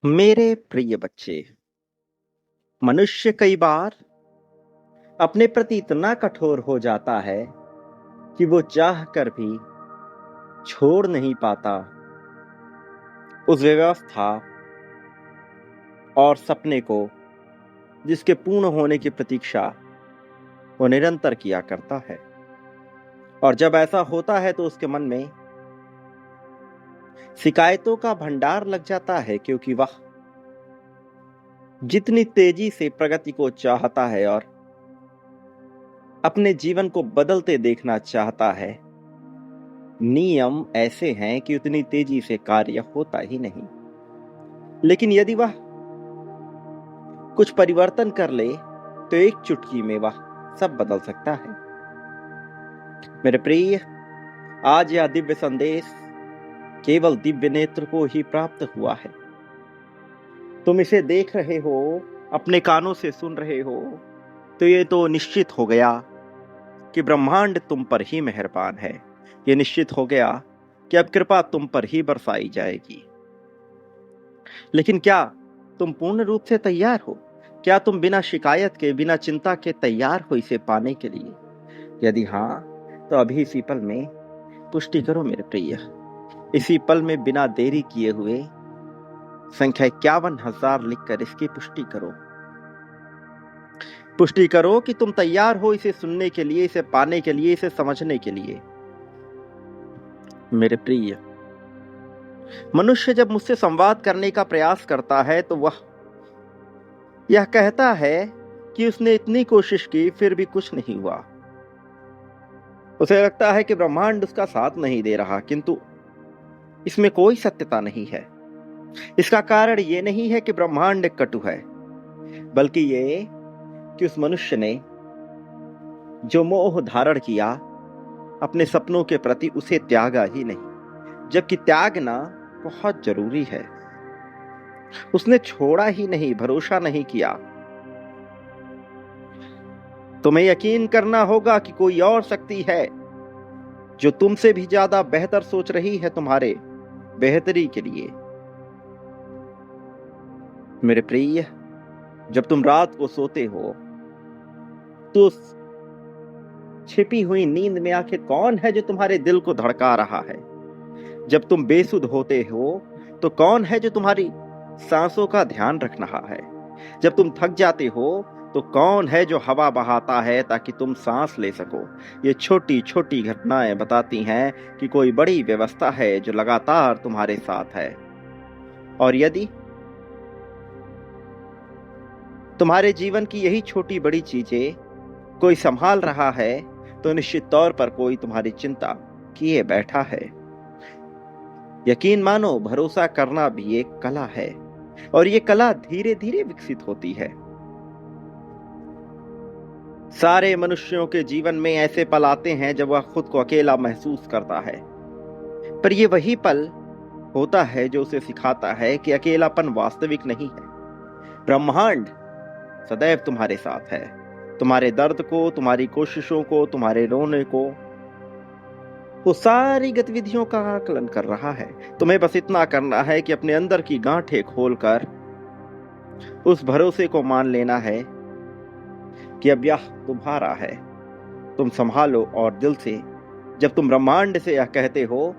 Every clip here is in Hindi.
मेरे प्रिय बच्चे, मनुष्य कई बार अपने प्रति इतना कठोर हो जाता है कि वो चाह कर भी छोड़ नहीं पाता उस व्यवस्था और सपने को जिसके पूर्ण होने की प्रतीक्षा वो निरंतर किया करता है। और जब ऐसा होता है तो उसके मन में शिकायतों का भंडार लग जाता है, क्योंकि वह जितनी तेजी से प्रगति को चाहता है और अपने जीवन को बदलते देखना चाहता है, नियम ऐसे हैं कि उतनी तेजी से कार्य होता ही नहीं। लेकिन यदि वह कुछ परिवर्तन कर ले तो एक चुटकी में वह सब बदल सकता है। मेरे प्रिय, आज यह दिव्य संदेश केवल दिव्य नेत्र को ही प्राप्त हुआ है। तुम इसे देख रहे हो, अपने कानों से सुन रहे हो, तो ये तो निश्चित हो गया कि ब्रह्मांड तुम पर ही मेहरबान है। ये निश्चित हो गया कि अब कृपा तुम पर ही बरसाई जाएगी। लेकिन क्या तुम पूर्ण रूप से तैयार हो? क्या तुम बिना शिकायत के, बिना चिंता के तैयार हो इसे पाने के लिए? यदि हाँ, तो अभी इसी पल में पुष्टि करो मेरे प्रिय। इसी पल में बिना देरी किए हुए संख्या 51,000 लिखकर इसकी पुष्टि करो। पुष्टि करो कि तुम तैयार हो इसे सुनने के लिए, इसे पाने के लिए, इसे समझने के लिए। मेरे प्रिय, मनुष्य जब मुझसे संवाद करने का प्रयास करता है तो वह यह कहता है कि उसने इतनी कोशिश की फिर भी कुछ नहीं हुआ। उसे लगता है कि ब्रह्मांड उसका साथ नहीं दे रहा, किंतु इसमें कोई सत्यता नहीं है। इसका कारण ये नहीं है कि ब्रह्मांड कटु है, बल्कि ये कि उस मनुष्य ने जो मोह धारण किया अपने सपनों के प्रति, उसे त्यागा ही नहीं, जबकि त्यागना बहुत जरूरी है। उसने छोड़ा ही नहीं, भरोसा नहीं किया। तुम्हें यकीन करना होगा कि कोई और शक्ति है जो तुमसे भी ज्यादा बेहतर सोच रही है तुम्हारे बेहतरी के लिए। मेरे प्रिय, जब तुम रात को सोते हो तो छिपी हुई नींद में आखिर कौन है जो तुम्हारे दिल को धड़का रहा है? जब तुम बेसुध होते हो तो कौन है जो तुम्हारी सांसों का ध्यान रख रहा है? जब तुम थक जाते हो तो कौन है जो हवा बहाता है ताकि तुम सांस ले सको? ये छोटी छोटी घटनाएं बताती हैं कि कोई बड़ी व्यवस्था है जो लगातार तुम्हारे साथ है। और यदि तुम्हारे जीवन की यही छोटी बड़ी चीजें कोई संभाल रहा है तो निश्चित तौर पर कोई तुम्हारी चिंता किए बैठा है। यकीन मानो, भरोसा करना भी एक कला है, और ये कला धीरे धीरे विकसित होती है। सारे मनुष्यों के जीवन में ऐसे पल आते हैं जब वह खुद को अकेला महसूस करता है, पर यह वही पल होता है जो उसे सिखाता है कि अकेलापन वास्तविक नहीं है। ब्रह्मांड सदैव तुम्हारे साथ है, तुम्हारे दर्द को, तुम्हारी कोशिशों को, तुम्हारे रोने को, वो सारी गतिविधियों का आकलन कर रहा है। तुम्हें बस इतना करना है कि अपने अंदर की गांठें खोलकर उस भरोसे को मान लेना है कि अब यह तुम्हारा है, तुम संभालो। और दिल से जब तुम ब्रह्मांड से यह कहते हो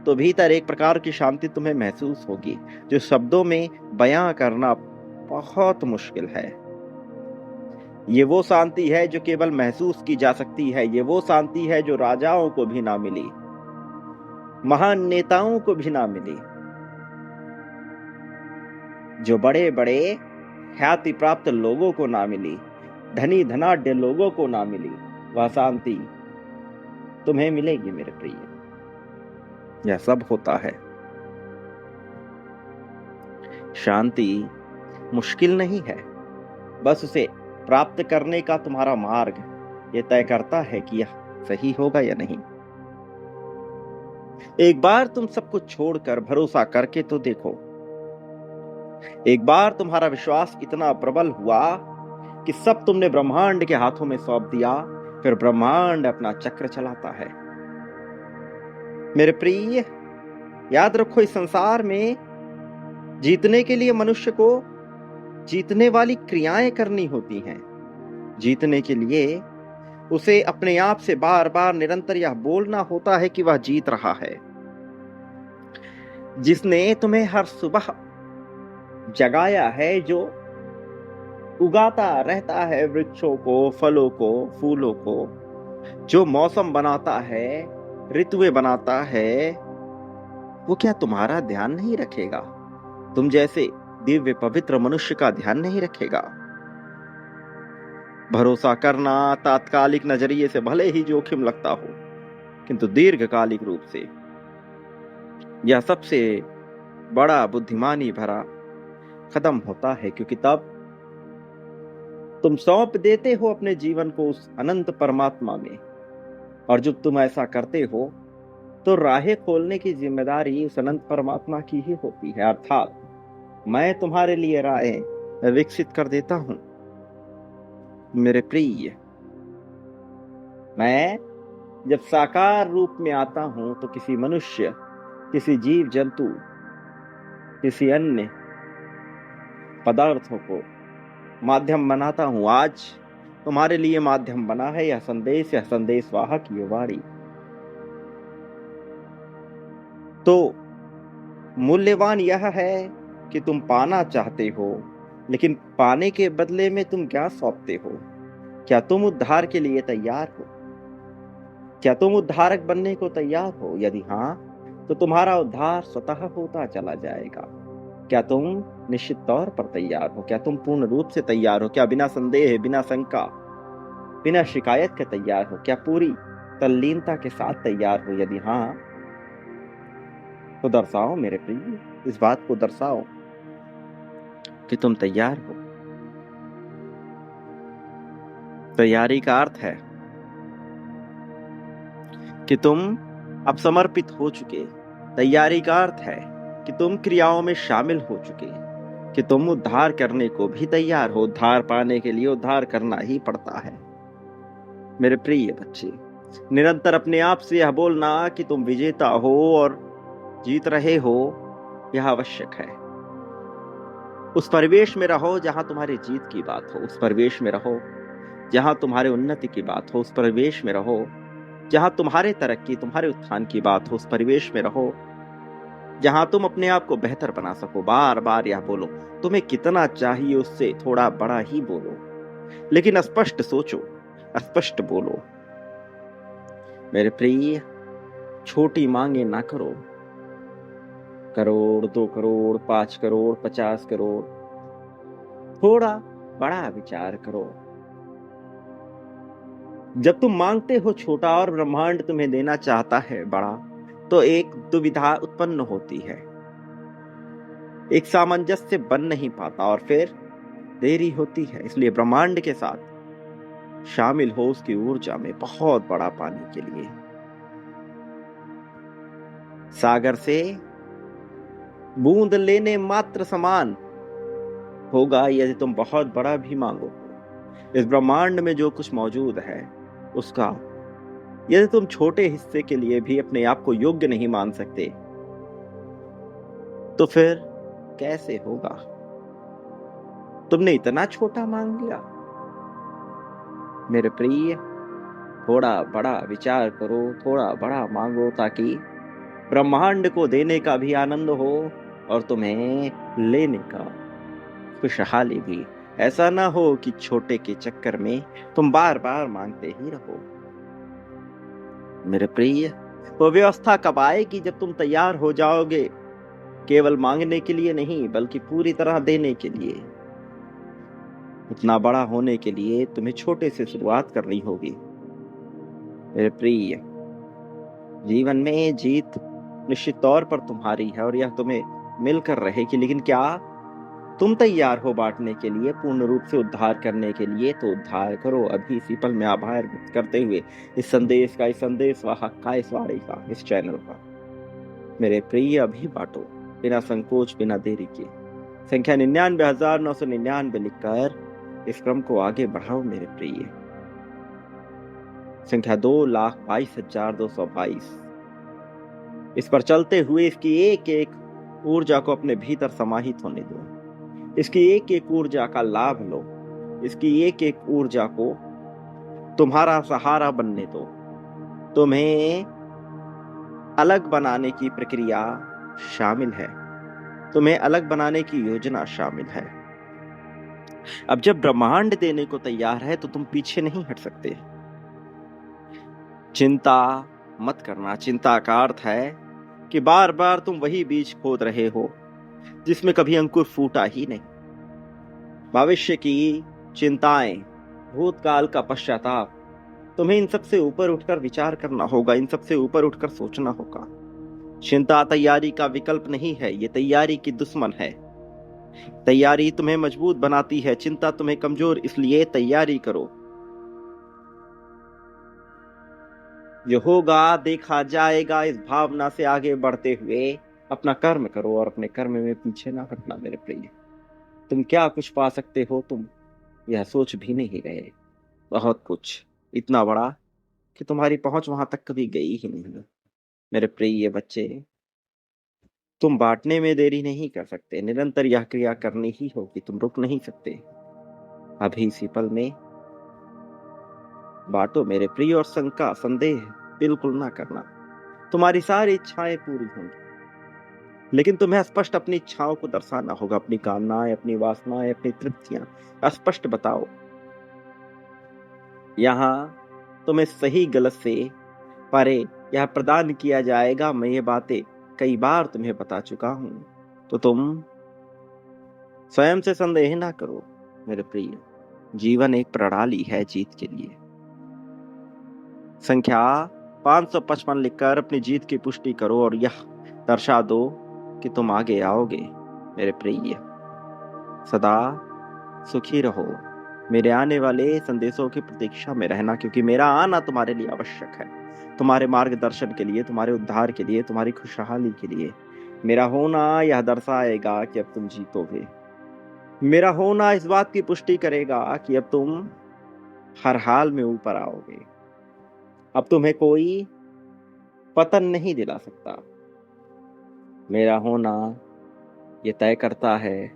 तो भीतर एक प्रकार की शांति तुम्हें महसूस होगी जो शब्दों में बयां करना बहुत मुश्किल है। ये वो शांति है जो केवल महसूस की जा सकती है। ये वो शांति है जो राजाओं को भी ना मिली, महान नेताओं को भी ना मिली, जो बड़े बड़े ख्याति प्राप्त लोगों को ना मिली, धनी धनाढ्य लोगों को ना मिली। वह शांति तुम्हें मिलेगी मेरे प्रिय। यह सब होता है। शांति मुश्किल नहीं है, बस उसे प्राप्त करने का तुम्हारा मार्ग यह तय करता है कि यह सही होगा या नहीं। एक बार तुम सब कुछ छोड़कर भरोसा करके तो देखो। एक बार तुम्हारा विश्वास इतना प्रबल हुआ कि सब तुमने ब्रह्मांड के हाथों में सौंप दिया, फिर ब्रह्मांड अपना चक्र चलाता है। मेरे प्रिय, याद रखो, इस संसार में जीतने के लिए मनुष्य को जीतने वाली क्रियाएं करनी होती हैं। जीतने के लिए उसे अपने आप से बार बार निरंतर यह बोलना होता है कि वह जीत रहा है। जिसने तुम्हें हर सुबह जगाया है, जो उगाता रहता है वृक्षों को, फलों को, फूलों को, जो मौसम बनाता है, ऋतुएं बनाता है, वो क्या तुम्हारा ध्यान नहीं रखेगा? तुम जैसे दिव्य पवित्र मनुष्य का ध्यान नहीं रखेगा? भरोसा करना तात्कालिक नजरिए से भले ही जोखिम लगता हो, किंतु दीर्घकालिक रूप से यह सबसे बड़ा बुद्धिमानी भरा कदम होता है, क्योंकि तब तुम सौंप देते हो अपने जीवन को उस अनंत परमात्मा में। और जब तुम ऐसा करते हो तो राहें खोलने की जिम्मेदारी उस अनंत परमात्मा की ही होती है। अर्थात मैं तुम्हारे लिए राहें विकसित कर देता हूं मेरे प्रिय। मैं जब साकार रूप में आता हूं तो किसी मनुष्य, किसी जीव जंतु, किसी अन्य पदार्थों को माध्यम बनाता हूं। आज तुम्हारे लिए माध्यम बना है यह संदेश वाहक ये वाणी। तो मूल्यवान यह है कि तुम पाना चाहते हो, लेकिन पाने के बदले में तुम क्या सौंपते हो? क्या तुम उद्धार के लिए तैयार हो? क्या तुम उद्धारक बनने को तैयार हो? यदि हाँ, तो तुम्हारा उद्धार स्वतः होता चला जाएगा। क्या तुम निश्चित तौर पर तैयार हो? क्या तुम पूर्ण रूप से तैयार हो? क्या बिना संदेह, बिना शंका, बिना शिकायत के तैयार हो? क्या पूरी तल्लीनता के साथ तैयार हो? यदि हाँ, तो दर्शाओ मेरे प्रिय, इस बात को दर्शाओ कि तुम तैयार हो। तैयारी का अर्थ है कि तुम अब समर्पित हो चुके। तैयारी का अर्थ है कि तुम क्रियाओं में शामिल हो चुके, कि तुम उद्धार करने को भी तैयार हो। उद्धार पाने के लिए उद्धार करना ही पड़ता है मेरे प्रिय बच्चे। निरंतर अपने आप से यह बोलना कि तुम विजेता हो और जीत रहे हो, यह आवश्यक है। उस परिवेश में रहो जहां तुम्हारी जीत की बात हो। उस परिवेश में रहो जहां तुम्हारे उन्नति की बात हो। उस परिवेश में रहो जहां तुम्हारे तरक्की, तुम्हारे उत्थान की बात हो। उस परिवेश में रहो जहां तुम अपने आप को बेहतर बना सको। बार बार यह बोलो, तुम्हें कितना चाहिए उससे थोड़ा बड़ा ही बोलो, लेकिन स्पष्ट सोचो, स्पष्ट बोलो मेरे प्रिय। छोटी मांगे ना करो। करोड़, 2 करोड़, 5 करोड़, 50 करोड़। थोड़ा बड़ा विचार करो। जब तुम मांगते हो छोटा और ब्रह्मांड तुम्हें देना चाहता है बड़ा, तो एक दुविधा उत्पन्न होती है, एक सामंजस्य बन नहीं पाता और फिर देरी होती है। इसलिए ब्रह्मांड के साथ शामिल हो उसकी ऊर्जा में बहुत बड़ा पाने के लिए। सागर से बूंद लेने मात्र समान होगा यदि तुम बहुत बड़ा भी मांगो। इस ब्रह्मांड में जो कुछ मौजूद है उसका यदि तुम छोटे हिस्से के लिए भी अपने आप को योग्य नहीं मान सकते, तो फिर कैसे होगा? तुमने इतना छोटा मांग लिया मेरे प्रिय। थोड़ा बड़ा विचार करो, थोड़ा बड़ा मांगो, ताकि ब्रह्मांड को देने का भी आनंद हो और तुम्हें लेने का खुशहाली भी। ऐसा ना हो कि छोटे के चक्कर में तुम बार बार मांगते ही रहो मेरे प्रिय। वो व्यवस्था कब आएगी? जब तुम तैयार हो जाओगे, केवल मांगने के लिए नहीं बल्कि पूरी तरह देने के लिए। उतना बड़ा होने के लिए तुम्हें छोटे से शुरुआत करनी होगी मेरे प्रिय। जीवन में जीत निश्चित तौर पर तुम्हारी है और यह तुम्हें मिलकर रहेगी, लेकिन क्या तुम तैयार हो बांटने के लिए, पूर्ण रूप से उद्धार करने के लिए? तो उद्धार करो अभी, इसी पल में आभार व्यक्त करते हुए इस संदेश वाहक का, इस वाणी का, इस चैनल का मेरे प्रिय अभी बांटो, बिना संकोच, बिना देरी के। संख्या 99,999 लिखकर इस क्रम को आगे बढ़ाओ मेरे प्रिय। संख्या 2,22,222। इस पर चलते हुए इसकी एक एक ऊर्जा को अपने भीतर समाहित होने दो। इसकी एक एक ऊर्जा का लाभ लो। इसकी एक एक ऊर्जा को तुम्हारा सहारा बनने दो। तुम्हें अलग बनाने की प्रक्रिया शामिल है। तुम्हें अलग बनाने की योजना शामिल है। अब जब ब्रह्मांड देने को तैयार है तो तुम पीछे नहीं हट सकते। चिंता मत करना। चिंता का अर्थ है कि बार बार तुम वही बीज खोद रहे हो जिसमें कभी अंकुर फूटा ही नहीं। भविष्य की चिंताएं, भूतकाल का पश्चाताप, तुम्हें इन सब से ऊपर उठकर विचार करना होगा। इन सब से ऊपर उठकर सोचना होगा। चिंता तैयारी का विकल्प नहीं है, ये तैयारी की दुश्मन है। तैयारी तुम्हें मजबूत बनाती है, चिंता तुम्हें कमजोर। इसलिए तैयारी करो। जो होगा देखा जाएगा, इस भावना से आगे बढ़ते हुए अपना कर्म करो और अपने कर्म में पीछे ना हटना मेरे प्रिय। तुम क्या कुछ पा सकते हो तुम यह सोच भी नहीं रहे। बहुत कुछ, इतना बड़ा कि तुम्हारी पहुंच वहां तक कभी गई ही नहीं। मेरे प्रिय बच्चे, तुम बांटने में देरी नहीं कर सकते। निरंतर यह क्रिया करनी ही होगी। तुम रुक नहीं सकते। अभी इसी पल में बांटो मेरे प्रिय, और शंका संदेह बिल्कुल ना करना। तुम्हारी सारी इच्छाएं पूरी होंगी, लेकिन तुम्हें स्पष्ट अपनी इच्छाओं को दर्शाना होगा। अपनी कामनाएं, अपनी वासनाएं, अपनी तृप्तियां स्पष्ट बताओ। यहाँ तुम्हें सही गलत से परे यह प्रदान किया जाएगा। मैं ये बातें कई बार तुम्हें बता चुका हूं, तो तुम स्वयं से संदेह ना करो मेरे प्रिय। जीवन एक प्रणाली है जीत के लिए। संख्या 555 लिखकर अपनी जीत की पुष्टि करो और यह दर्शा दो कि तुम आगे आओगे मेरे प्रिय। सदा सुखी रहो। मेरे आने वाले संदेशों की प्रतीक्षा में रहना, क्योंकि मेरा आना तुम्हारे लिए आवश्यक है। तुम्हारे मार्गदर्शन के लिए, तुम्हारे उद्धार के लिए, तुम्हारी खुशहाली के लिए। मेरा होना यह दर्शाएगा कि अब तुम जीतोगे। मेरा होना इस बात की पुष्टि करेगा कि अब तुम हर हाल में ऊपर आओगे। अब तुम्हें कोई पतन नहीं दिला सकता। मेरा होना ये तय करता है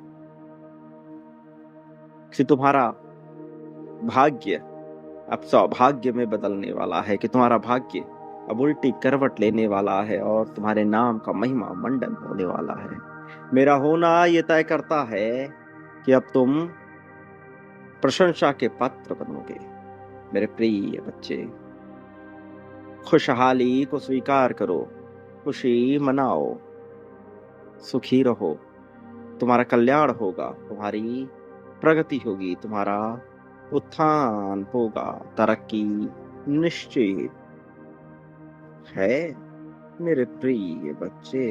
कि तुम्हारा भाग्य अब सौभाग्य में बदलने वाला है, कि तुम्हारा भाग्य अब उल्टी करवट लेने वाला है और तुम्हारे नाम का महिमा मंडन होने वाला है। मेरा होना ये तय करता है कि अब तुम प्रशंसा के पात्र बनोगे मेरे प्रिय बच्चे। खुशहाली को स्वीकार करो, खुशी मनाओ, सुखी रहो। तुम्हारा कल्याण होगा, तुम्हारी प्रगति होगी, तुम्हारा उत्थान होगा, तरक्की निश्चित है मेरे प्रिय बच्चे।